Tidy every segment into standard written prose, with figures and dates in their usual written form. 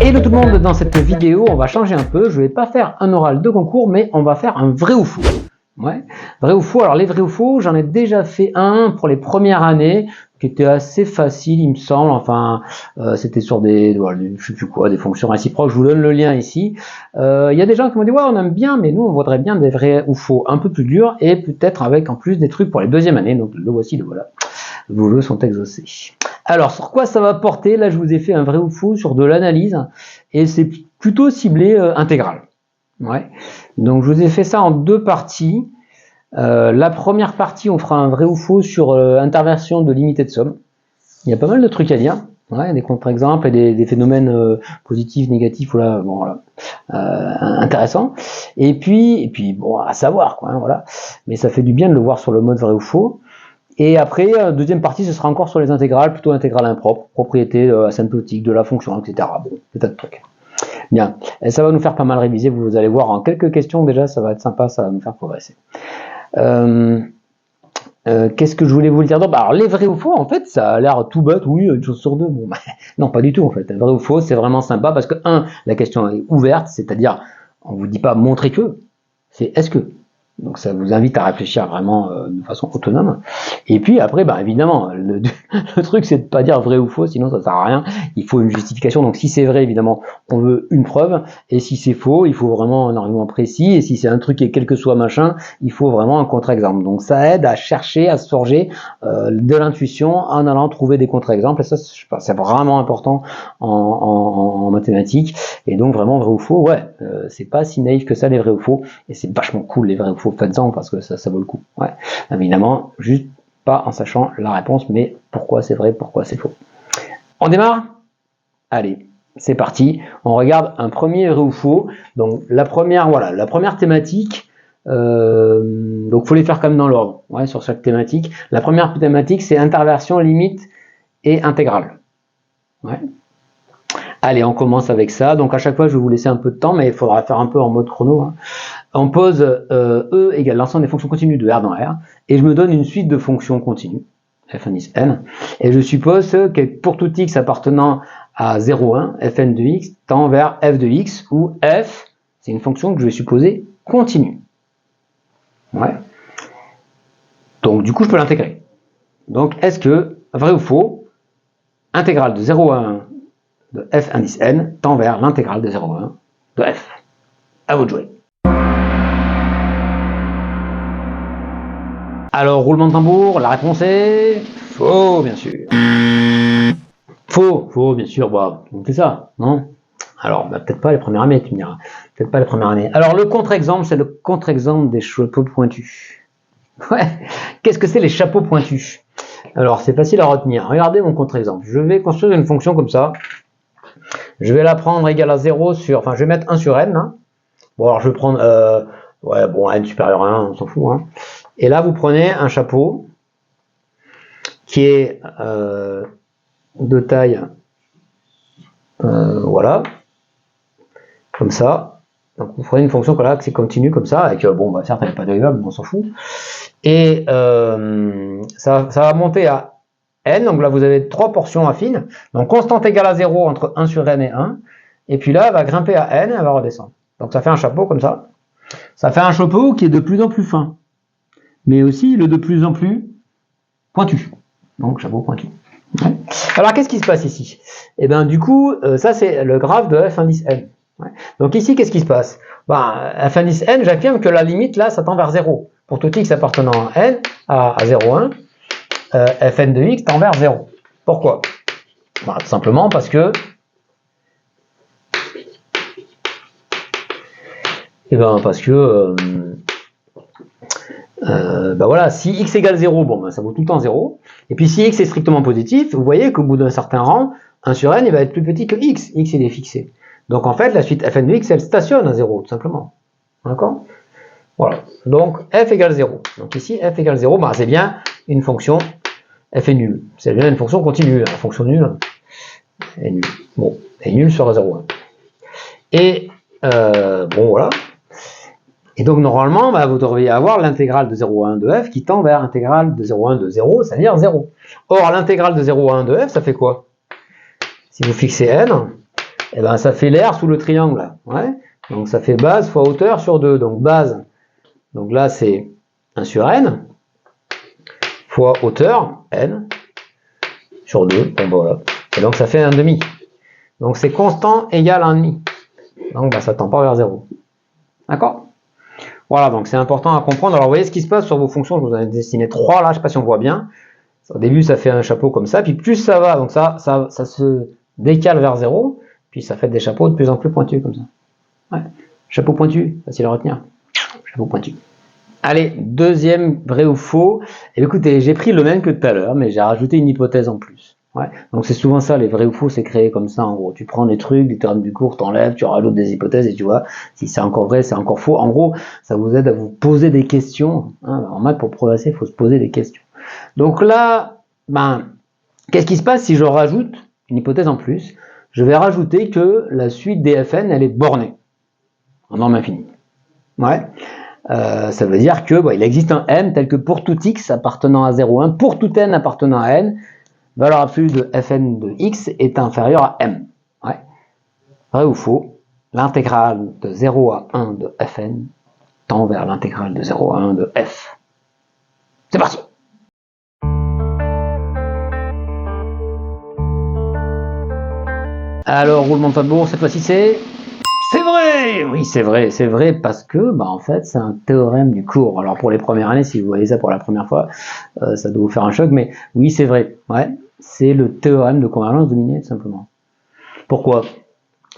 Hello tout le monde, dans cette vidéo on va changer un peu, je vais pas faire un oral de concours mais on va faire un vrai ou faux. Ouais, vrai ou faux. Alors les vrais ou faux, j'en ai déjà fait un pour les premières années qui était assez facile il me semble, enfin c'était sur des, je sais plus quoi, des fonctions réciproques, je vous donne le lien ici. Il y a des gens qui m'ont dit ouais on aime bien mais nous on voudrait bien des vrais ou faux un peu plus durs et peut-être avec en plus des trucs pour les deuxièmes années, donc le voici, le voilà, vos vœux sont exaucés. Alors sur quoi ça va porter? Là je vous ai fait un vrai ou faux sur de l'analyse et c'est plutôt ciblé intégral. Ouais. Donc je vous ai fait ça en deux parties. La première partie on fera un vrai ou faux sur interversion de limite et de somme. Il y a pas mal de trucs à dire, ouais, des contre-exemples et des phénomènes positifs, négatifs, voilà, bon, voilà, intéressant. Et puis bon, à savoir quoi, hein, voilà. Mais ça fait du bien de le voir sur le mode vrai ou faux. Et après, deuxième partie, ce sera encore sur les intégrales, plutôt intégrales impropres, propriétés asymptotiques de la fonction, etc. Bon, des tas de trucs. Bien, et ça va nous faire pas mal réviser, vous allez voir en quelques questions déjà, ça va être sympa, ça va nous faire progresser. Qu'est-ce que je voulais vous le dire d'autre? Alors les vrais ou faux, en fait, ça a l'air tout bête, oui, une chose sur deux. Bon, non, pas du tout en fait. Vrai ou faux, c'est vraiment sympa parce que la question est ouverte, c'est-à-dire, on vous dit pas montrer que, c'est est-ce que. Donc ça vous invite à réfléchir vraiment de façon autonome. Et puis après, bah, évidemment, le truc c'est de pas dire vrai ou faux, sinon ça sert à rien. Il faut une justification. Donc si c'est vrai, évidemment, on veut une preuve. Et si c'est faux, il faut vraiment un argument précis. Et si c'est un truc et quel que soit machin, il faut vraiment un contre-exemple. Donc ça aide à chercher, à se forger de l'intuition en allant trouver des contre-exemples. Et ça, c'est vraiment important en mathématiques. Et donc vraiment vrai ou faux, ouais, c'est pas si naïf que ça les vrais ou faux. Et c'est vachement cool les vrais ou faux. Faites-en parce que ça vaut le coup. Ouais. Évidemment, juste pas en sachant la réponse, mais pourquoi c'est vrai, pourquoi c'est faux. On démarre? Allez, c'est parti. On regarde un premier vrai ou faux. Donc la première thématique. Donc faut les faire comme dans l'ordre, ouais, sur chaque thématique. La première thématique, c'est interversion, limite et intégrale. Ouais. Allez, on commence avec ça. Donc à chaque fois, je vais vous laisser un peu de temps, mais il faudra faire un peu en mode chrono. Hein. On pose E égale l'ensemble des fonctions continues de R dans R, et je me donne une suite de fonctions continues, f indice n, et je suppose que pour tout x appartenant à 0,1, fn de x tend vers f de x, où f, c'est une fonction que je vais supposer continue. Ouais. Donc du coup, je peux l'intégrer. Donc est-ce que, vrai ou faux, intégrale de 0 à 1 de f indice n tend vers l'intégrale de 0 à 1 de f? À vous de jouer. Alors, roulement de tambour, la réponse est faux, bien sûr. Faux, bien sûr, bah, on fait ça, non? Alors, bah, peut-être pas les premières années, tu me diras. Peut-être pas les premières années. Alors, le contre-exemple, c'est le contre-exemple des chapeaux pointus. Ouais, qu'est-ce que c'est les chapeaux pointus? Alors, c'est facile à retenir. Regardez mon contre-exemple. Je vais construire une fonction comme ça. Je vais la prendre égale à 0 sur... Enfin, je vais mettre 1 sur n. Hein. Bon, alors, je vais prendre... ouais, bon, n supérieur à 1, on s'en fout, hein. Et là, vous prenez un chapeau qui est de taille, voilà, comme ça. Donc, vous prenez une fonction là, que c'est continu comme ça, avec, bon, bah, certes, elle n'est pas dérivable, mais on s'en fout. Et ça va monter à n, donc là, vous avez 3 portions affines. Donc, constante égale à 0 entre 1 sur n et 1. Et puis là, elle va grimper à n et elle va redescendre. Donc, ça fait un chapeau comme ça. Ça fait un chapeau qui est de plus en plus fin. Mais aussi le de plus en plus pointu. Donc chapeau pointu. Ouais. Alors qu'est-ce qui se passe ici? Et bien du coup, ça c'est le graphe de f indice n. Ouais. Donc ici, qu'est-ce qui se passe? Ben, f indice n, j'affirme que la limite là, ça tend vers 0. Pour tout x appartenant à n, à 0,1, fn de x tend vers 0. Pourquoi? Ben, tout simplement parce que ben voilà, si x égale 0, bon, ben ça vaut tout le temps 0. Et puis si x est strictement positif, vous voyez qu'au bout d'un certain rang, 1 sur n il va être plus petit que x. X il est fixé. Donc en fait, la suite fn de x, elle stationne à 0, tout simplement. D'accord? Voilà. Donc f égale 0. Donc ici, f égale 0, ben, c'est bien une fonction, f est nulle. C'est bien une fonction continue. La fonction nulle est nulle. Bon, est nulle sur 0,1. Et bon, voilà. Et donc normalement, bah, vous devriez avoir l'intégrale de 0 à 1 de f qui tend vers l'intégrale de 0 à 1 de 0, c'est-à-dire 0. Or, l'intégrale de 0 à 1 de f, ça fait quoi? Si vous fixez n, eh ben, ça fait l'aire sous le triangle. Ouais. Donc ça fait base fois hauteur sur 2. Donc base, donc là c'est 1 sur n, fois hauteur, n, sur 2. Bon, voilà. Et donc ça fait 1,5. Donc c'est constant égal à 1,5. Donc bah, ça tend pas vers 0. D'accord? Voilà, donc c'est important à comprendre. Alors vous voyez ce qui se passe sur vos fonctions, je vous en ai dessiné 3 là, je ne sais pas si on voit bien. Au début ça fait un chapeau comme ça, puis plus ça va, donc ça se décale vers 0, puis ça fait des chapeaux de plus en plus pointus comme ça. Ouais. Chapeau pointu, facile à retenir. Chapeau pointu. Allez, deuxième vrai ou faux. Et écoutez, j'ai pris le même que tout à l'heure, mais j'ai rajouté une hypothèse en plus. Ouais. Donc c'est souvent ça, les vrais ou faux, c'est créé comme ça en gros. Tu prends des trucs, des termes du cours, t'enlèves, tu rajoutes des hypothèses et tu vois si c'est encore vrai, c'est encore faux. En gros, ça vous aide à vous poser des questions. Hein. En maths, pour progresser, il faut se poser des questions. Donc là, ben, qu'est-ce qui se passe si je rajoute une hypothèse en plus? Je vais rajouter que la suite des Fn, elle est bornée en norme infinie. Ouais. Ça veut dire que il existe un m tel que pour tout x appartenant à 0,1, pour tout n appartenant à n, valeur absolue de Fn de x est inférieure à m. Ouais. Vrai ou faux? L'intégrale de 0 à 1 de Fn tend vers l'intégrale de 0 à 1 de f. C'est parti! Alors, roulement de tambour, cette fois-ci c'est vrai! Oui, c'est vrai parce que, en fait, c'est un théorème du cours. Alors, pour les premières années, si vous voyez ça pour la première fois, ça doit vous faire un choc, mais oui, c'est vrai. Ouais, c'est le théorème de convergence dominée, tout simplement. Pourquoi?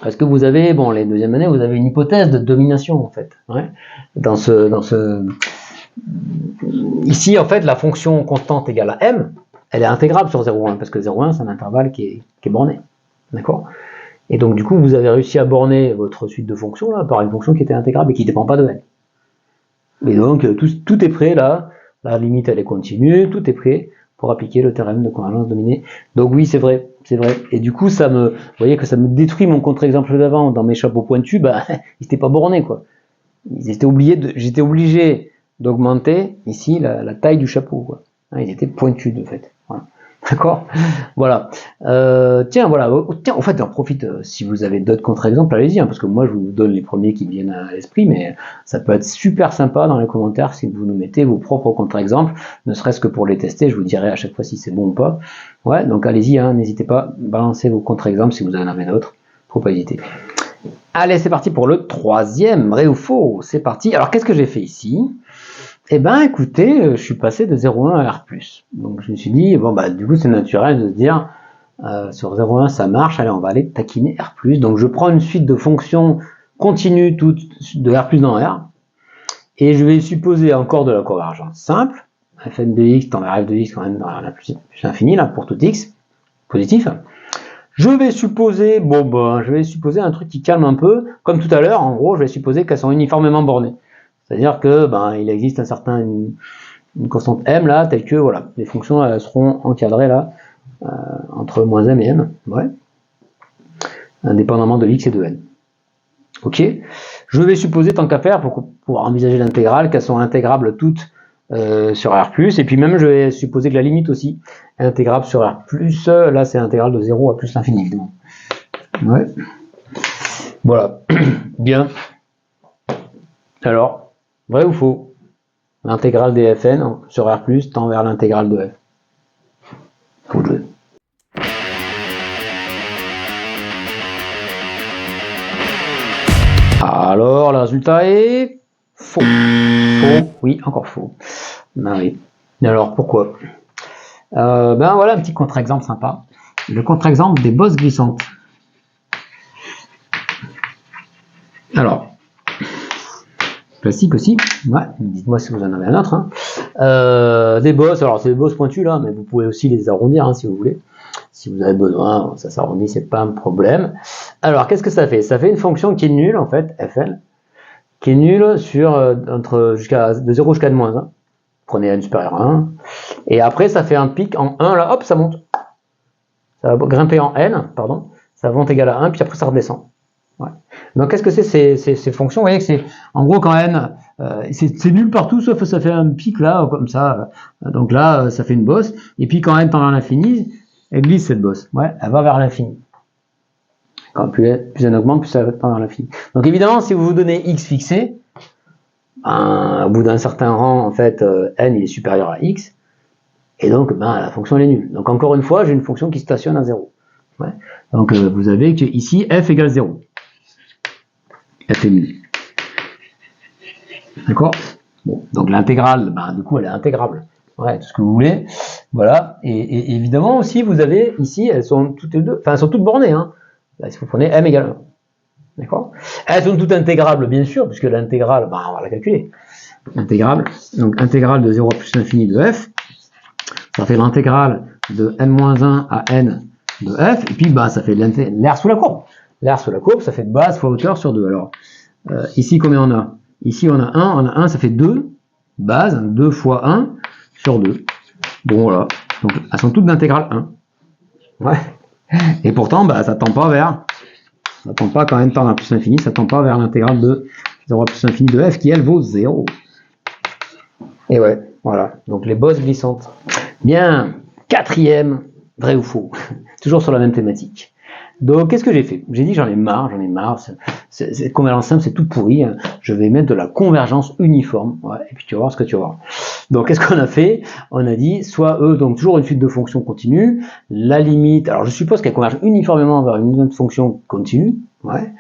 Parce que vous avez, les deuxièmes années, vous avez une hypothèse de domination, en fait. Ouais. Ici, en fait, la fonction constante égale à m, elle est intégrable sur 0,1, parce que 0,1, c'est un intervalle qui est borné. D'accord? Et donc, du coup, vous avez réussi à borner votre suite de fonctions là, par une fonction qui était intégrable et qui ne dépend pas de n. Et donc, tout est prêt là. La limite, elle est continue. Tout est prêt pour appliquer le théorème de convergence dominée. Donc oui, c'est vrai. Et du coup, vous voyez que ça me détruit mon contre-exemple d'avant. Dans mes chapeaux pointus, ils n'étaient pas bornés, quoi. J'étais obligé d'augmenter ici la taille du chapeau, quoi. Ils étaient pointus, de fait. Voilà. D'accord? Voilà. Tiens, en fait, j'en profite, si vous avez d'autres contre-exemples, allez-y, parce que moi, je vous donne les premiers qui me viennent à l'esprit, mais ça peut être super sympa dans les commentaires si vous nous mettez vos propres contre-exemples, ne serait-ce que pour les tester, je vous dirai à chaque fois si c'est bon ou pas. Ouais, donc allez-y, n'hésitez pas, balancez vos contre-exemples si vous en avez d'autres, faut pas hésiter. Allez, c'est parti pour le troisième, vrai ou faux, c'est parti. Alors, qu'est-ce que j'ai fait ici? Eh ben, écoutez, je suis passé de 0,1 à R+. Donc, je me suis dit, du coup, c'est naturel de se dire, sur 0,1, ça marche, allez, on va aller taquiner R+. Donc, je prends une suite de fonctions continues toutes de R+ dans R, et je vais supposer encore de la convergence simple, Fn de x tend vers f de x quand même dans la plus infinie, là, pour tout x, positif. Je vais supposer, un truc qui calme un peu, comme tout à l'heure, en gros, je vais supposer qu'elles sont uniformément bornées. C'est-à-dire que il existe une constante m là, telle que les fonctions elles seront encadrées là entre moins m et m, indépendamment de x et de n. Ok. Je vais supposer tant qu'à faire pour pouvoir envisager l'intégrale qu'elles sont intégrables toutes sur R+, et puis même je vais supposer que la limite aussi est intégrable sur R+, là c'est intégrale de 0 à plus l'infini évidemment. Ouais. Voilà. Bien. Alors, vrai ou faux? L'intégrale des Fn sur R+, tend vers l'intégrale de f. Faut jouer. Alors, le résultat est faux. Faux, oui, encore faux. Oui. Alors, pourquoi? Voilà un petit contre-exemple sympa. Le contre-exemple des bosses glissantes. Alors, classique aussi, dites-moi si vous en avez un autre. Des bosses, alors c'est des bosses pointues là, mais vous pouvez aussi les arrondir si vous voulez. Si vous avez besoin, ça s'arrondit, c'est pas un problème. Alors, qu'est-ce que ça fait? Ça fait une fonction qui est nulle en fait, Fn, qui est nulle sur de 0 jusqu'à moins 1. Prenez n supérieur à 1. Et après, ça fait un pic en 1, là, hop, ça monte. Ça va grimper en n, pardon. Ça monte égal à 1, puis après ça redescend. Ouais. Donc qu'est-ce que c'est ces fonctions? Vous voyez que c'est en gros quand n, c'est nul partout sauf ça fait un pic là comme ça. Donc là ça fait une bosse. Et puis quand n tend vers l'infini, elle glisse cette bosse. Ouais, elle va vers l'infini. Quand plus n augmente, plus ça va tendre vers l'infini. Donc évidemment, si vous vous donnez x fixé, au bout d'un certain rang, en fait, n il est supérieur à x, et donc la fonction elle est nulle. Donc encore une fois, j'ai une fonction qui stationne à 0. Ouais. Donc vous avez que ici f égale 0. F est nul. D'accord? Bon, donc l'intégrale, du coup, elle est intégrable. Ouais, tout ce que vous voulez. Voilà. Et évidemment aussi, vous avez ici, elles sont toutes les deux, enfin, elles sont toutes bornées. Hein. Là, si vous prenez m égale 1. D'accord? Elles sont toutes intégrables, bien sûr, puisque l'intégrale, on va la calculer. Intégrable. Donc, intégrale de 0 à plus l'infini de f. Ça fait l'intégrale de n-1 à n de f. Et puis, ça fait l'air sous la courbe. L'air sous la courbe, ça fait base fois hauteur sur 2. Alors, ici, combien on a? Ici, on a 1, ça fait 2, base, 2 fois 1 sur 2. Bon, voilà. Donc, elles sont toutes d'intégrale 1. Ouais. Et pourtant, ça tend pas vers... Ça tend pas quand n tend à plus l'infini, ça tend pas vers l'intégrale de 0 à plus l'infini de f, qui, elle, vaut 0. Et ouais, voilà. Donc, les bosses glissantes. Bien, quatrième, vrai ou faux. Toujours sur la même thématique. Donc, qu'est-ce que j'ai fait? J'ai dit j'en ai marre. Cette convergence simple, c'est tout pourri. Hein. Je vais mettre de la convergence uniforme. Ouais, et puis tu vas voir ce que tu vas voir. Donc, qu'est-ce qu'on a fait? On a dit soit donc toujours une suite de fonctions continues. La limite, alors je suppose qu'elle converge uniformément vers une autre fonction continue. Ouais.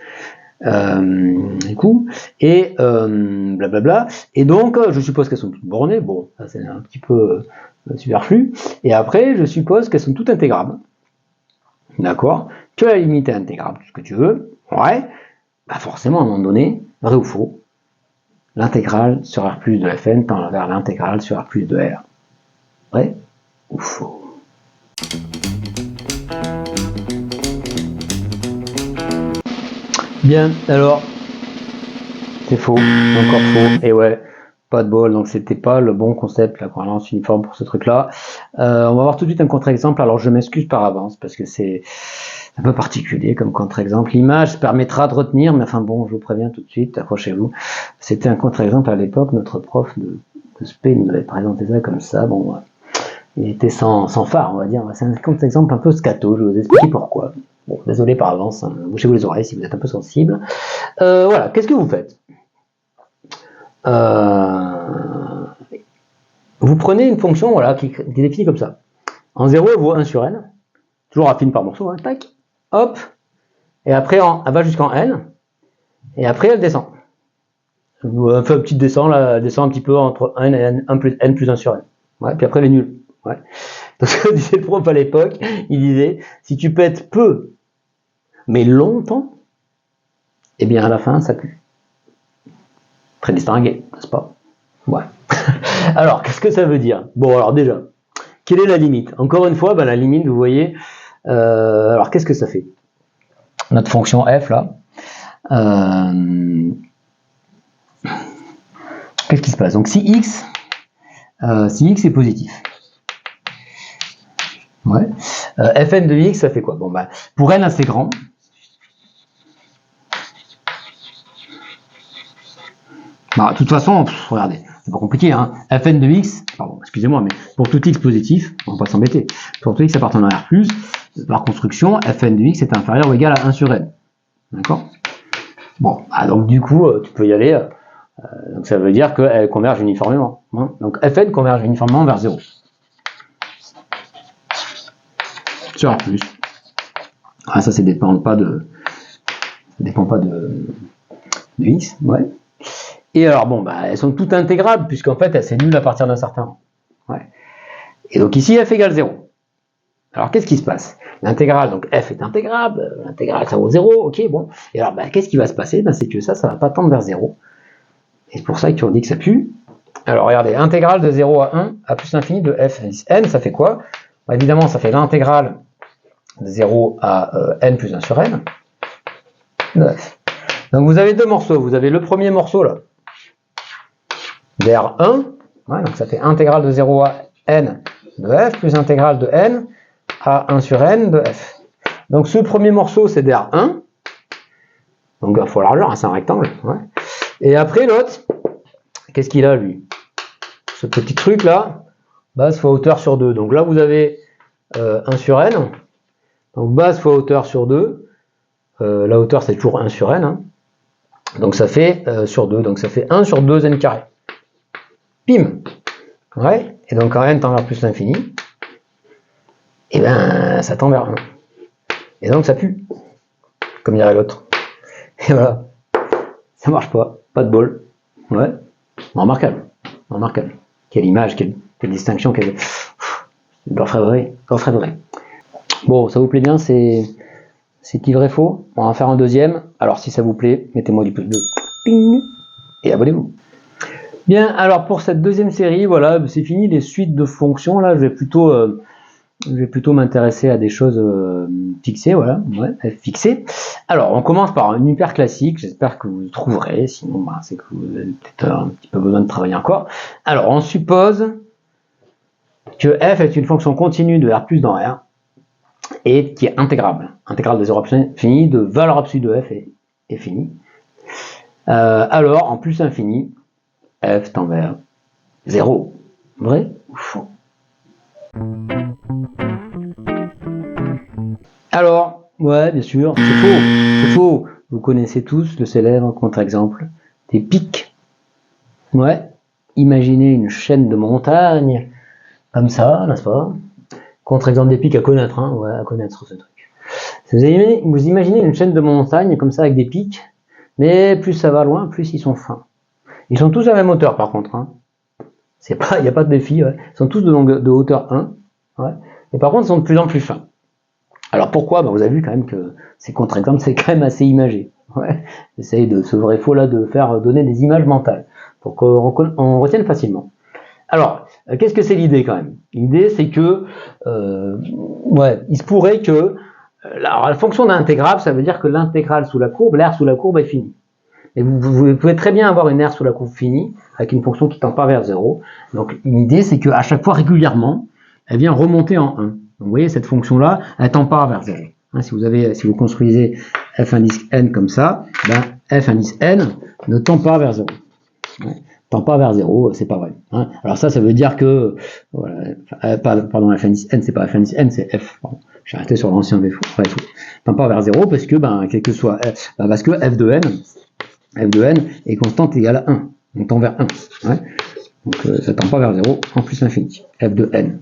Du coup, et blablabla. Et donc, je suppose qu'elles sont toutes bornées. Bon, ça c'est un petit peu superflu. Et après, je suppose qu'elles sont toutes intégrables. D'accord? Que la limite est intégrable, tout ce que tu veux. Ouais. Forcément, à un moment donné, vrai ou faux, l'intégrale sur R plus de Fn tend vers l'intégrale sur R plus de R. Vrai ou faux? Bien, alors, c'est faux, encore faux, et ouais, pas de bol, donc c'était pas le bon concept, la convergence uniforme pour ce truc-là. On va voir tout de suite un contre-exemple, alors je m'excuse par avance, parce que c'est un peu particulier comme contre-exemple. L'image permettra de retenir, mais enfin bon, je vous préviens tout de suite, accrochez-vous. C'était un contre-exemple à l'époque, notre prof de spé nous avait présenté ça comme ça, bon, il était sans phare, on va dire. C'est un contre-exemple un peu scato, je vais vous expliquer pourquoi. Bon, désolé par avance, hein, bouchez-vous les oreilles si vous êtes un peu sensible. Voilà, qu'est-ce que vous faites? Vous prenez une fonction voilà, qui est définie comme ça. En 0, elle vaut 1 sur n, toujours affine par morceau, hein, tac, hop, et après elle va jusqu'en n, et après elle descend. Elle fait une petite descente, là, elle descend un petit peu entre 1 et n plus 1 sur n. Ouais, puis après elle est nulle. Ouais. Donc ce que disait le prof à l'époque, il disait, si tu pètes peu, mais longtemps, eh bien à la fin ça pue. Très distingué, n'est-ce pas? Ouais. Alors, qu'est-ce que ça veut dire? Bon, alors déjà, quelle est la limite? Encore une fois, la limite, vous voyez, alors qu'est-ce que ça fait? Notre fonction f, là, qu'est-ce qui se passe? Donc, si x est positif, ouais, fn de x, ça fait quoi? Bon, pour n assez grand, de toute façon, regardez, c'est pas compliqué, hein. Fn de x, pardon, excusez-moi, mais pour tout x positif, on va pas s'embêter, pour tout x appartenant à R+, par construction, Fn de x est inférieur ou égal à 1 sur n. D'accord? Bon, donc du coup, tu peux y aller, donc ça veut dire qu'elle converge uniformément. Hein. Donc Fn converge uniformément vers 0. Sur R+. Ah, ça dépend pas de x, ouais. Et alors, bon, elles sont toutes intégrables, puisqu'en fait, c'est nul à partir d'un certain rang. Ouais. Et donc ici, f égale 0. Alors, qu'est-ce qui se passe? L'intégrale, donc f est intégrable, l'intégrale, ça vaut 0, ok, bon. Et alors, qu'est-ce qui va se passer? C'est que ça va pas tendre vers 0. Et c'est pour ça qu'on dit que ça pue. Alors, regardez, intégrale de 0 à 1 à plus l'infini de f. N, ça fait quoi? Évidemment, ça fait l'intégrale de 0 à n plus 1 sur n de f. Donc, vous avez deux morceaux. Vous avez le premier morceau, là, vers 1, ouais, donc ça fait intégrale de 0 à n de f plus intégrale de n à 1 sur n de f. Donc ce premier morceau c'est dr1, Donc il faut l'argent, hein, c'est un rectangle. Ouais. Et après l'autre, qu'est-ce qu'il a lui? Ce petit truc là, base fois hauteur sur 2. Donc là vous avez 1 sur n. Donc base fois hauteur sur 2. La hauteur c'est toujours 1 sur n. Hein. Donc ça fait sur 2. Donc ça fait 1 sur 2 n carré. Pim. Ouais. Et donc quand n tend vers plus l'infini, et ben ça tend vers 1. Et donc ça pue. Comme dirait l'autre. Et voilà. Ça marche pas. Pas de bol. Ouais. Remarquable. Remarquable. Quelle image, quelle distinction, quelle... L'orfèvrerie. Bon, ça vous plaît bien, c'est qui vrai faux? On va en faire un deuxième. Alors si ça vous plaît, mettez-moi du pouce bleu. Ping. Et abonnez-vous. Bien, alors pour cette deuxième série, voilà, c'est fini les suites de fonctions. Là, je vais plutôt m'intéresser à des choses fixées, voilà, ouais, fixées. Alors, on commence par un hyper classique, j'espère que vous trouverez, sinon bah, c'est que vous avez peut-être un petit peu besoin de travailler encore. Alors, on suppose que f est une fonction continue de R plus dans R, et qui est intégrable de 0 à plus infini, de valeur absolue de f est finie. Alors, en plus infini, f tend vers 0. Vrai ou faux? Alors, ouais, bien sûr, c'est faux. C'est faux. Vous connaissez tous le célèbre contre-exemple des pics. Ouais. Imaginez une chaîne de montagnes comme ça, n'est-ce pas? Contre-exemple des pics à connaître, hein. Ouais, à connaître ce truc. Vous imaginez une chaîne de montagnes comme ça avec des pics, mais plus ça va loin, plus ils sont fins. Ils sont tous à la même hauteur par contre. Hein. Il n'y a pas de défi. Ouais. Ils sont tous de hauteur 1. Ouais. Mais par contre, ils sont de plus en plus fins. Alors pourquoi? Vous avez vu quand même que ces contre-exemples, c'est quand même assez imagé. Ouais. J'essaye de ce vrai faux là de faire donner des images mentales pour qu'on retienne facilement. Alors, qu'est-ce que c'est l'idée quand même? L'idée c'est que il se pourrait que la fonction d'intégrable, ça veut dire que l'intégrale sous la courbe, l'aire sous la courbe est finie. Et vous pouvez très bien avoir une aire sous la courbe finie avec une fonction qui tend pas vers 0. Donc l'idée c'est qu'à chaque fois régulièrement, elle vient remonter en 1. Donc, vous voyez cette fonction là, elle tend pas vers 0. Hein, si vous construisez f indice n comme ça, f indice n ne tend pas vers 0. Ouais, tend pas vers 0, c'est pas vrai. Hein. Alors ça veut dire que voilà, pardon, f indice n, c'est pas f indice n, c'est f. J'ai arrêté sur l'ancien v faux. Tend pas vers 0 parce que quel que soit parce que f de n est constante égale à 1. On tend vers 1. Ouais. Donc ça tend pas vers 0 en plus l'infini. f de n.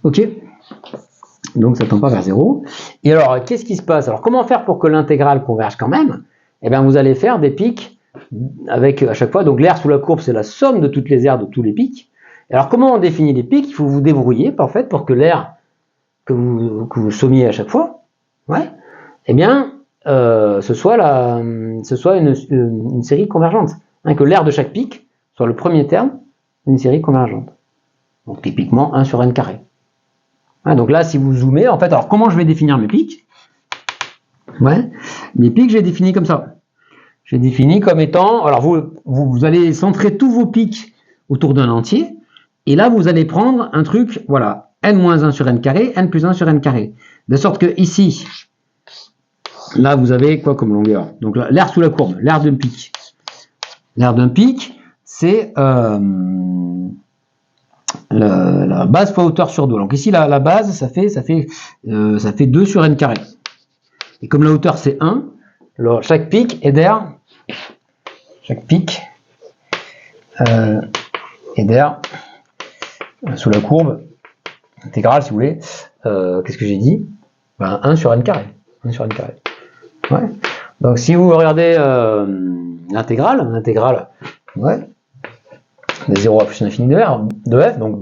Ok. Donc ça tend pas vers 0. Et alors, qu'est-ce qui se passe? Alors, comment faire pour que l'intégrale converge quand même? Eh bien, vous allez faire des pics avec à chaque fois. Donc, l'aire sous la courbe, c'est la somme de toutes les aires de tous les pics. Et alors, comment on définit les pics? Il faut vous débrouiller, en fait, pour que l'aire que vous sommiez à chaque fois, ouais, eh bien, ce soit une série convergente. Hein, que l'aire de chaque pic soit le premier terme d'une série convergente. Donc, typiquement, 1 sur n carré. Hein, donc là, si vous zoomez, en fait, alors comment je vais définir mes pics? Ouais, mes pics, j'ai défini comme ça. J'ai défini comme étant, alors vous allez centrer tous vos pics autour d'un entier, et là, vous allez prendre un truc, voilà, n-1 sur n carré, n plus 1 sur n carré. De sorte que ici, là, vous avez quoi comme longueur? Donc l'aire sous la courbe, l'aire d'un pic. L'aire d'un pic, c'est la base fois hauteur sur 2. Donc ici, la base, ça fait 2 sur n carré. Et comme la hauteur, c'est 1, alors chaque pic est d'air. Chaque pic est d'air sous la courbe intégrale, si vous voulez. Qu'est-ce que j'ai dit? 1 sur n carré. 1 sur n carré. Ouais. Donc si vous regardez l'intégrale, ouais, de 0 à plus l'infini de f, donc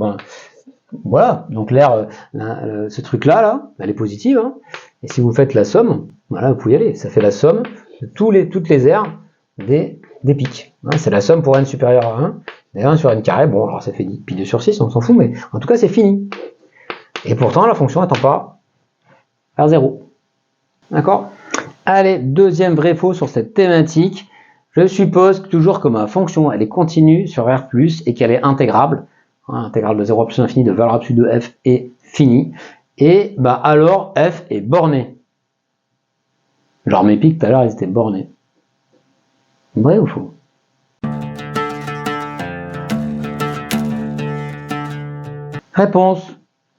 voilà, donc l'aire, ce truc-là, elle est positive, hein, et si vous faites la somme, voilà, vous pouvez y aller, ça fait la somme de toutes les aires des pics. Hein, c'est la somme pour n supérieur à 1, et 1 sur n carré, bon, alors ça fait pi 2 sur 6, on s'en fout, mais en tout cas, c'est fini. Et pourtant, la fonction n'attend pas vers 0. D'accord? Allez, deuxième vrai faux sur cette thématique. Je suppose toujours que ma fonction, elle est continue sur R+, et qu'elle est intégrable. Hein, intégrale de 0 à plus l'infini de valeur absolue de f est finie. Et alors, f est borné. Genre mes pics tout à l'heure ils étaient bornés. Vrai ou faux? Réponse.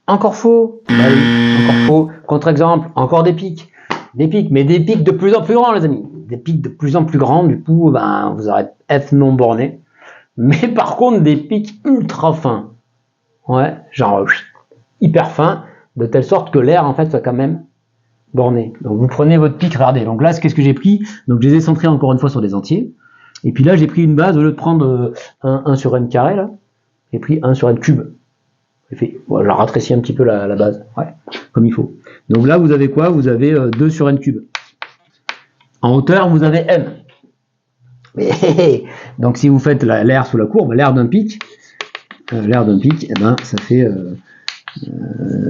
Encore faux. Bah oui, encore faux. Contre-exemple, encore des pics. Des pics, mais des pics de plus en plus grands les amis. Des pics de plus en plus grands, du coup, ben, vous aurez F non borné. Mais par contre, des pics ultra fins. Ouais, genre hyper fins, de telle sorte que l'air en fait soit quand même borné. Donc vous prenez votre pic, regardez. Donc là, qu'est-ce que j'ai pris? Donc je les ai centrés encore une fois sur des entiers. Et puis là, j'ai pris une base, au lieu de prendre 1 sur n carré, là, j'ai pris 1 sur n cube. Voilà, je ratrécis un petit peu la base, ouais, comme il faut. Donc là, vous avez quoi? Vous avez 2 sur n cube. En hauteur, vous avez n. Donc si vous faites l'air sous la courbe, l'air d'un pic, eh ben, ça fait,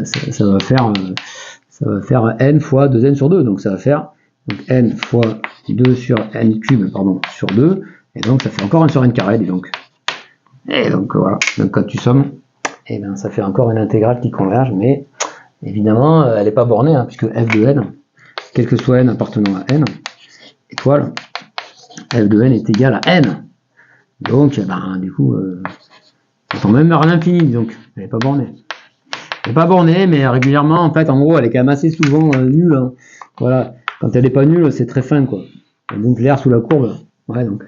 ça va faire n fois 2n sur 2. Donc ça va faire donc, n fois 2 sur n cube, pardon, sur 2. Et donc ça fait encore 1 sur n carré, dis donc. Et donc voilà, donc quand tu sommes, et bien ça fait encore une intégrale qui converge, mais évidemment elle n'est pas bornée, hein, puisque f de n, quel que soit n appartenant à n, étoile, f de n est égal à n. Donc ben, du coup, on tend même vers l'infini, donc elle n'est pas bornée. Elle n'est pas bornée, mais régulièrement, en fait, en gros, elle est quand même assez souvent nulle. Hein. Voilà, quand elle n'est pas nulle, c'est très fin, quoi. Et donc l'air sous la courbe, ouais, donc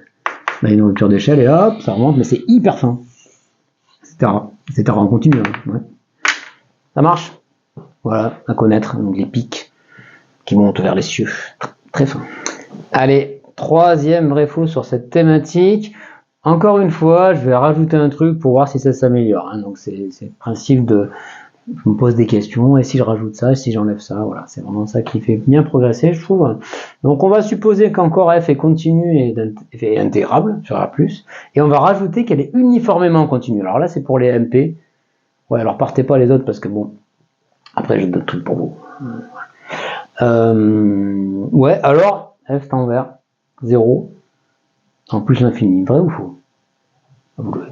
là, il y a une rupture d'échelle et hop, ça remonte, mais c'est hyper fin. Etc. On continue. Hein. Ouais. Ça marche. Voilà, à connaître. Donc les pics qui montent vers les cieux. Très fin. Allez, troisième vrai faux sur cette thématique. Encore une fois, je vais rajouter un truc pour voir si ça s'améliore. Hein. Donc c'est le principe de... Je me pose des questions, et si je rajoute ça, et si j'enlève ça, voilà, c'est vraiment ça qui fait bien progresser, je trouve. Donc on va supposer qu'encore f est continue et intégrable sur A+, et on va rajouter qu'elle est uniformément continue. Alors là, c'est pour les MP. Ouais, alors partez pas les autres, parce que bon, après j'ai d'autres trucs pour vous. Ouais, alors, f tend vers 0, en plus l'infini, vrai ou faux? Vous le...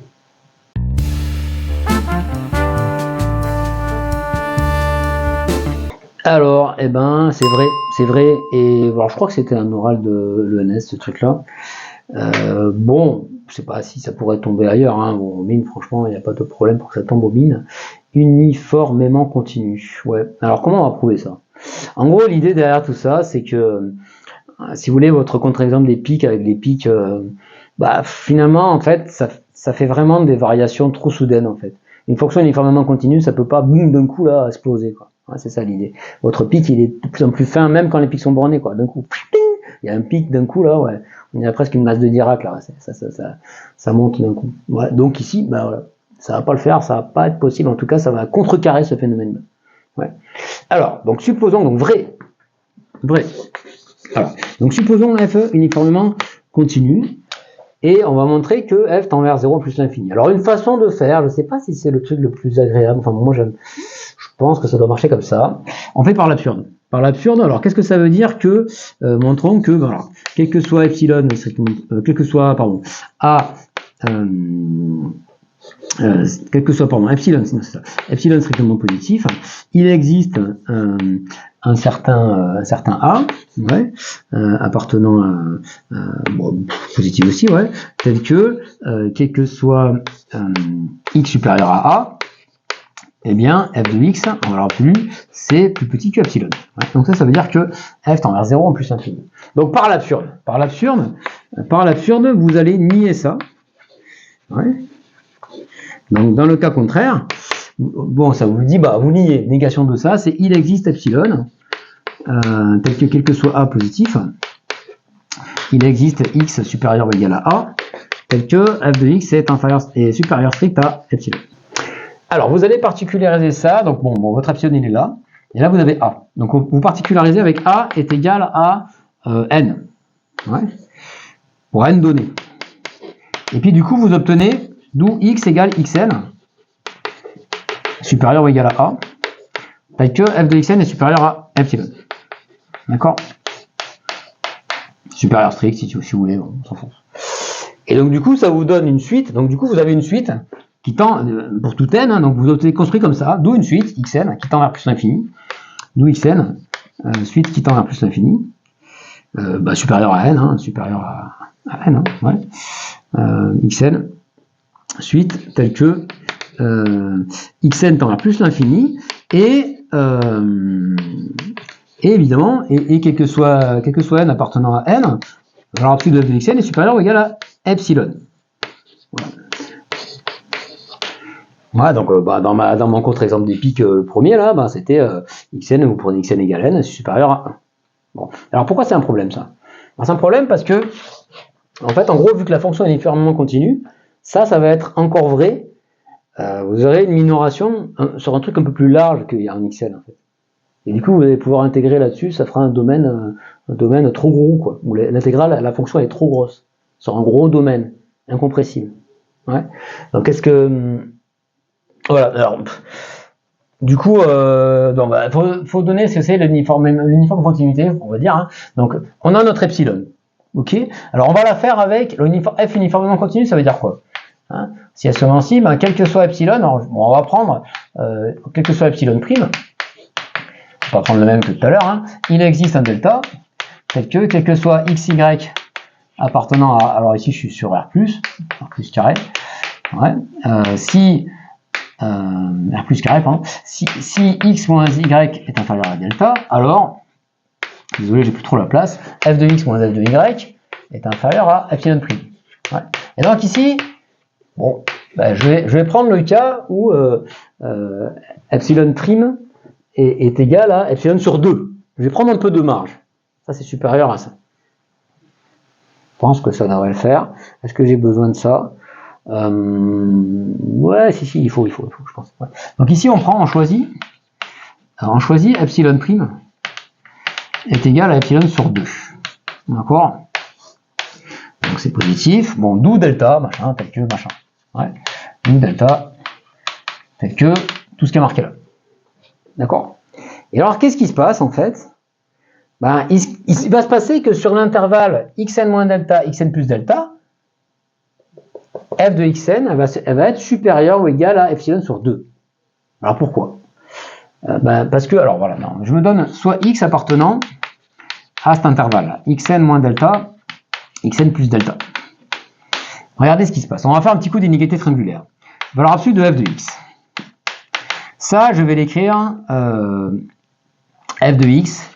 Alors, eh ben, c'est vrai, et alors je crois que c'était un oral de l'ENS, ce truc-là. Bon, je sais pas si ça pourrait tomber ailleurs, hein. Bon, au mine, franchement, il n'y a pas de problème pour que ça tombe au mine. Uniformément continu. Ouais. Alors, comment on va prouver ça? En gros, l'idée derrière tout ça, c'est que, si vous voulez, votre contre-exemple des pics avec les pics, bah, finalement, en fait, ça fait vraiment des variations trop soudaines, en fait. Une fonction uniformément continue, ça peut pas, boum, d'un coup, là, exploser, quoi. Ouais, c'est ça l'idée. Votre pic, il est de plus en plus fin, même quand les pics sont bornés, quoi. D'un coup, il y a un pic d'un coup, là, ouais. On a presque une masse de Dirac, là. Ça monte d'un coup. Ouais. Donc ici, bah voilà. Ça va pas le faire, ça va pas être possible. En tout cas, ça va contrecarrer ce phénomène. Ouais. Alors, donc supposons, donc vrai. Alors, donc supposons f uniformément continue. Et on va montrer que f tend vers 0 plus l'infini. Alors une façon de faire, je sais pas si c'est le truc le plus agréable, enfin moi je pense que ça doit marcher comme ça. On fait par l'absurde. Par l'absurde, alors qu'est-ce que ça veut dire que montrons que voilà, quel que soit epsilon, quel que soit pardon, a quel que soit pardon, epsilon, c'est ça, epsilon strictement positif, il existe un certain A, ouais, appartenant bon, positif aussi, ouais, tel que quel que soit x supérieur à A, eh bien f de x en valeur absolue c'est plus petit que epsilon. Ouais, donc ça veut dire que f tend vers 0 en plus infini. Donc par l'absurde, vous allez nier ça. Ouais. Donc dans le cas contraire, bon, ça vous dit, bah vous niez, négation de ça, c'est il existe epsilon, tel que quel que soit A positif, il existe x supérieur ou égal à A, tel que f de x est supérieur strict à epsilon. Alors vous allez particulariser ça, donc bon votre epsilon il est là, et là vous avez A. Donc vous particularisez avec A est égal à n, ouais, pour n donné. Et puis du coup vous obtenez d'où x égale xn supérieur ou égal à A, tel que f de xn est supérieur à epsilon. D'accord? Supérieur strict si vous voulez, on s'en fout. Et donc du coup ça vous donne une suite, donc du coup vous avez une suite qui tend, pour tout n, hein, donc vous avez construit comme ça, d'où une suite, xn, qui tend vers plus l'infini, d'où xn, suite qui tend vers plus l'infini, supérieur à n, hein, supérieur à n, hein, ouais. Xn, suite telle que xn tend à plus l'infini, et évidemment, quel que soit n appartenant à n, alors absolu de f de xn est supérieur ou égal à epsilon. Voilà, donc dans mon contre-exemple des pics, le premier là, c'était xn, vous prenez xn égale n, c'est supérieur à 1. Bon. Alors pourquoi c'est un problème ça? C'est un problème parce que, en fait, en gros, vu que la fonction est uniformément continue, ça va être encore vrai. Vous aurez une minoration sur un truc un peu plus large qu'il y a en xn en fait. Et du coup, vous allez pouvoir intégrer là-dessus, ça fera un domaine trop gros, quoi. Où l'intégrale, la fonction est trop grosse. Sur un gros domaine, incompressible. Ouais. Donc qu'est-ce que... Voilà, alors... Du coup, faut donner ce que c'est l'uniforme continuité, on va dire. Hein. Donc, on a notre epsilon. Ok. Alors, on va la faire avec f uniformément continu, ça veut dire quoi? Hein, si elle se ainsi, quel que soit epsilon, alors, on va prendre quel que soit epsilon prime, on va prendre le même que tout à l'heure, hein, il existe un delta, tel que quel que soit xy appartenant à, alors ici je suis sur R plus carré, ouais, si R plus carré, pardon, si x moins y est inférieur à delta, alors, désolé j'ai plus trop la place, f de x moins f de y est inférieur à epsilon prime. Ouais. Et donc ici, bon, je vais prendre le cas où epsilon prime est égal à epsilon sur 2. Je vais prendre un peu de marge. Ça, c'est supérieur à ça. Je pense que ça devrait le faire. Est-ce que j'ai besoin de ça? Ouais, si, il faut, je pense. Ouais. Donc ici, on choisit epsilon prime est égal à epsilon sur 2. D'accord? Donc c'est positif. Bon, d'où delta, machin, tel que, machin. Ouais. D'où delta, tel que tout ce qui est marqué là. D'accord? Et alors, qu'est-ce qui se passe, en fait? Il va se passer que sur l'intervalle xn moins delta, xn plus delta, f de xn, elle va être supérieure ou égale à epsilon sur 2. Alors, pourquoi? Parce que, alors voilà, non, je me donne soit x appartenant à cet intervalle, xn moins delta, xn plus delta. Regardez ce qui se passe. On va faire un petit coup d'inégalité triangulaire. Valeur absolue de f de x. Ça, je vais l'écrire f de x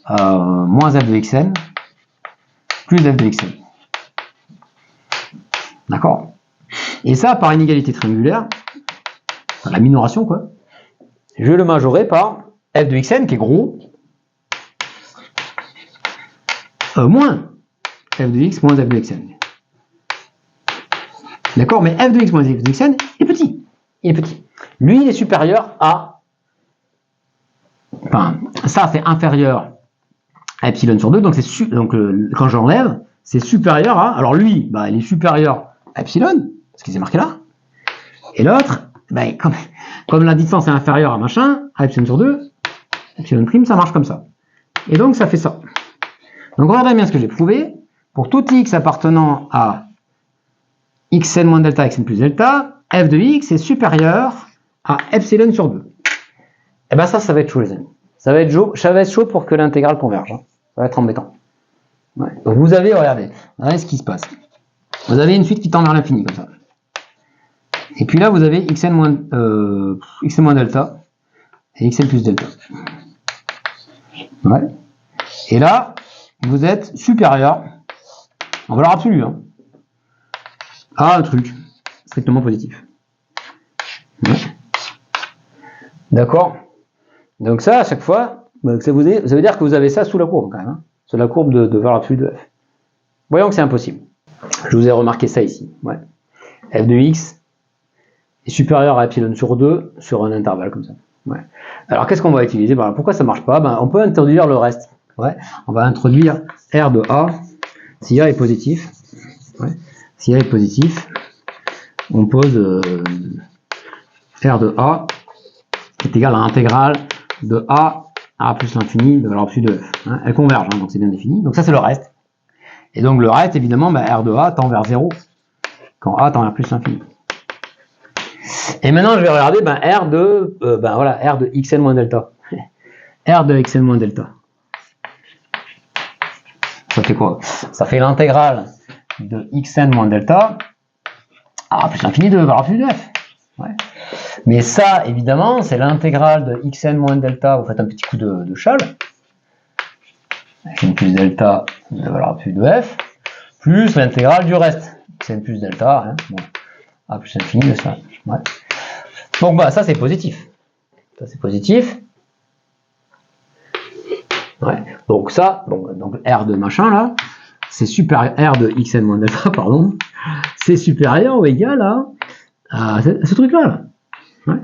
moins f de xn plus f de xn. D'accord? Et ça, par inégalité triangulaire, la minoration, quoi, je vais le majorer par f de xn, qui est gros, moins f de x moins f de xn. D'accord? Mais f de x moins f de xn est petit. Il est petit. Lui, il est supérieur à... Enfin, ça, c'est inférieur à epsilon sur 2. Donc, quand j'enlève, c'est supérieur à... Alors, lui, il est supérieur à epsilon, ce qui s'est marqué là. Et l'autre, comme la distance est inférieure à machin, à epsilon sur 2, epsilon prime, ça marche comme ça. Et donc, ça fait ça. Donc, regardez bien ce que j'ai prouvé. Pour tout x appartenant à xn moins delta, xn plus delta, f de x est supérieur à epsilon sur 2. Et ça va être chaud, les amis. Ça va être chaud pour que l'intégrale converge. Hein. Ça va être embêtant. Ouais. Donc, regardez ce qui se passe. Vous avez une suite qui tend vers l'infini, comme ça. Et puis là, vous avez xn moins delta et xn plus delta. Ouais. Et là, vous êtes supérieur, en valeur absolue, hein, à un truc strictement positif. Ouais. D'accord? Donc ça, à chaque fois, ça veut dire que vous avez ça sous la courbe, quand même. Hein, sous la courbe de valeur absolue de f. Voyons que c'est impossible. Je vous ai remarqué ça ici. Ouais. f de x est supérieur à epsilon sur 2 sur un intervalle comme ça. Ouais. Alors qu'est-ce qu'on va utiliser? Pourquoi ça ne marche pas? On peut introduire le reste. Ouais. On va introduire R de A si A est positif. Ouais. Si A est positif, on pose R de A est égal à l'intégrale de A plus l'infini de valeur absolue de f. Hein. Elle converge, hein, donc c'est bien défini. Donc ça c'est le reste. Et donc le reste, évidemment, R de A tend vers 0 quand A tend vers plus l'infini. Et maintenant, je vais regarder R de xn moins delta. R de xn moins delta. Ça fait quoi? Ça fait l'intégrale de xn moins delta plus l'infini de valeur absolue de f. Ouais. Mais ça, évidemment, c'est l'intégrale de xn moins delta, vous faites un petit coup de châle, xn plus delta de valeur absolue de f, plus l'intégrale du reste, xn plus delta, hein, bon, a plus l'infini de ça. Ouais. Donc bah ça c'est positif. Ça c'est positif. Ouais. Donc ça, donc R de machin là, c'est supérieur, R de xn moins delta, pardon, c'est supérieur ou égal à ce truc-là. Là. Ouais.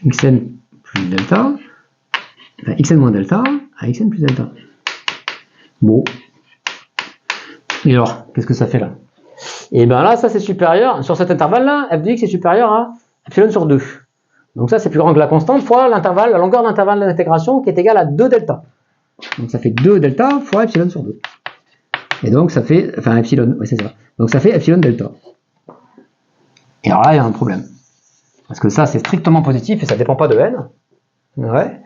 Xn plus delta, enfin, xn moins delta à xn plus delta. Bon. Et alors, qu'est-ce que ça fait là? Et bien là, ça c'est supérieur, sur cet intervalle-là, f de x est supérieur à epsilon sur 2. Donc ça c'est plus grand que la constante fois l'intervalle, la longueur d'intervalle d'intégration qui est égale à 2 delta. Donc ça fait 2 delta fois epsilon sur 2. Et donc ça fait, enfin epsilon, oui c'est ça. Donc ça fait epsilon delta. Et alors là il y a un problème. Parce que ça c'est strictement positif et ça dépend pas de n. Ouais.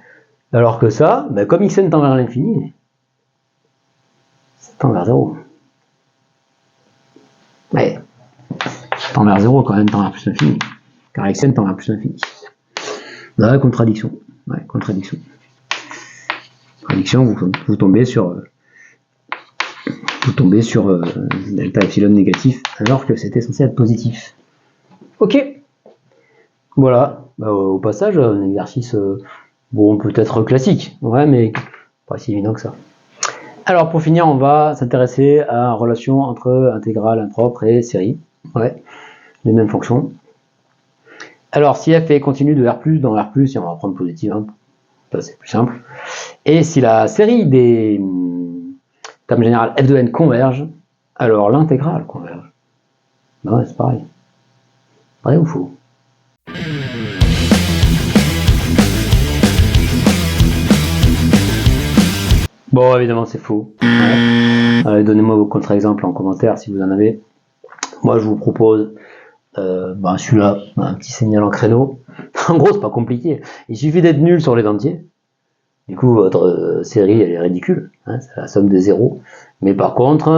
Alors que ça, ben, comme xn tend vers l'infini, ça tend vers 0. Ouais. Ça tend vers 0 quand n tend vers plus l'infini. Car xn tend vers plus l'infini. Là, contradiction. Ouais, contradiction. Contradiction, vous tombez sur delta epsilon négatif alors que c'était censé être positif. Ok. Voilà. Bah, au passage, un exercice bon peut-être classique, ouais, mais pas si évident que ça. Alors pour finir, on va s'intéresser à la relation entre intégrale impropre et série. Ouais, les mêmes fonctions. Alors si f est continue de R+, dans R+, et on va prendre positif, hein, ça c'est plus simple. Et si la série des termes généraux f de n converge, alors l'intégrale converge. Ben ouais, c'est pareil. Vrai ou faux? Bon, évidemment c'est faux. Ouais. Allez, donnez-moi vos contre-exemples en commentaire si vous en avez. Moi je vous propose celui-là, un petit signal en créneau. En gros, c'est pas compliqué. Il suffit d'être nul sur les entiers. Du coup, votre série, elle est ridicule. Hein, c'est la somme des zéros. Mais par contre,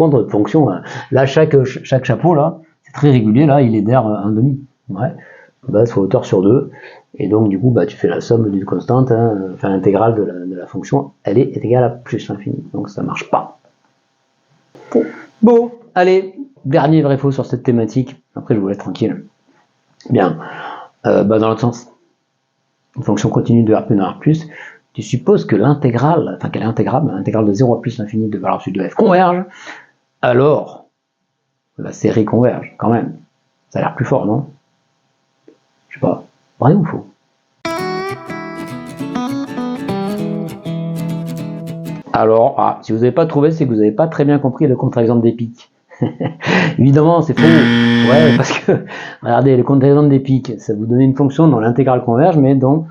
votre fonction, là, chaque chapeau, là, c'est très régulier. Là, il est d'air 1,5. Ouais. Base fois hauteur sur 2. Et donc, du coup, tu fais la somme d'une constante, hein, enfin, l'intégrale de la fonction, elle est égale à plus l'infini. Donc, ça marche pas. Bon, allez, dernier vrai faux sur cette thématique. Après, je vous laisse tranquille. Bien. Dans l'autre sens, une fonction continue de R plus dans R+, tu supposes que l'intégrale, enfin qu'elle est intégrable, l'intégrale de 0 à plus l'infini de valeur absolue de f converge, alors la série converge, quand même. Ça a l'air plus fort, non? Je sais pas. Vrai ou faux? Alors, si vous n'avez pas trouvé, c'est que vous n'avez pas très bien compris le contre-exemple des pics. Évidemment, c'est faux. Ouais, parce que, regardez, le contre-exemple des pics, ça vous donne une fonction dont l'intégrale converge, mais dont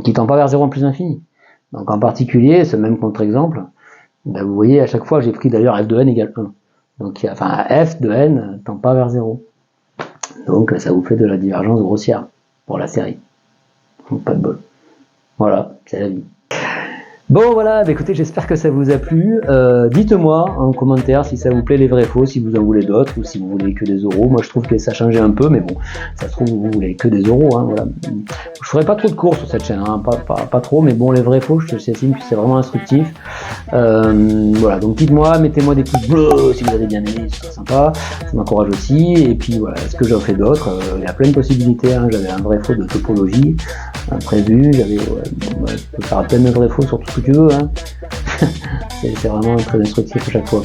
qui tend pas vers 0 en plus infini. Donc en particulier, ce même contre-exemple, vous voyez, à chaque fois, j'ai pris d'ailleurs f de n égale 1. Donc, f de n tend pas vers 0. Donc ça vous fait de la divergence grossière pour la série. Donc pas de bol. Voilà, c'est la vie. Bon voilà, écoutez, j'espère que ça vous a plu. Dites-moi en commentaire si ça vous plaît les vrais faux, si vous en voulez d'autres ou si vous voulez que des euros. Moi je trouve que ça changeait un peu, mais bon, ça se trouve vous voulez que des euros. Hein, voilà. Je ferai pas trop de cours sur cette chaîne, hein, pas trop, mais bon, les vrais faux, je t'estime que c'est vraiment instructif. Voilà, donc dites-moi, mettez-moi des pouces bleus si vous avez bien aimé, c'est sympa, ça m'encourage aussi. Et puis voilà, est-ce que j'en fais d'autres? Il y a plein de possibilités, hein. J'avais un vrai faux de topologie prévu, j'avais je peux faire plein de vrais faux sur tout ce que tu veux, hein. C'est vraiment très instructif à chaque fois.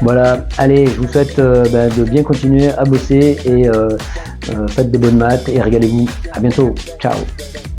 Voilà, allez, je vous souhaite de bien continuer à bosser et faites des bonnes maths et régalez-vous. À bientôt, ciao.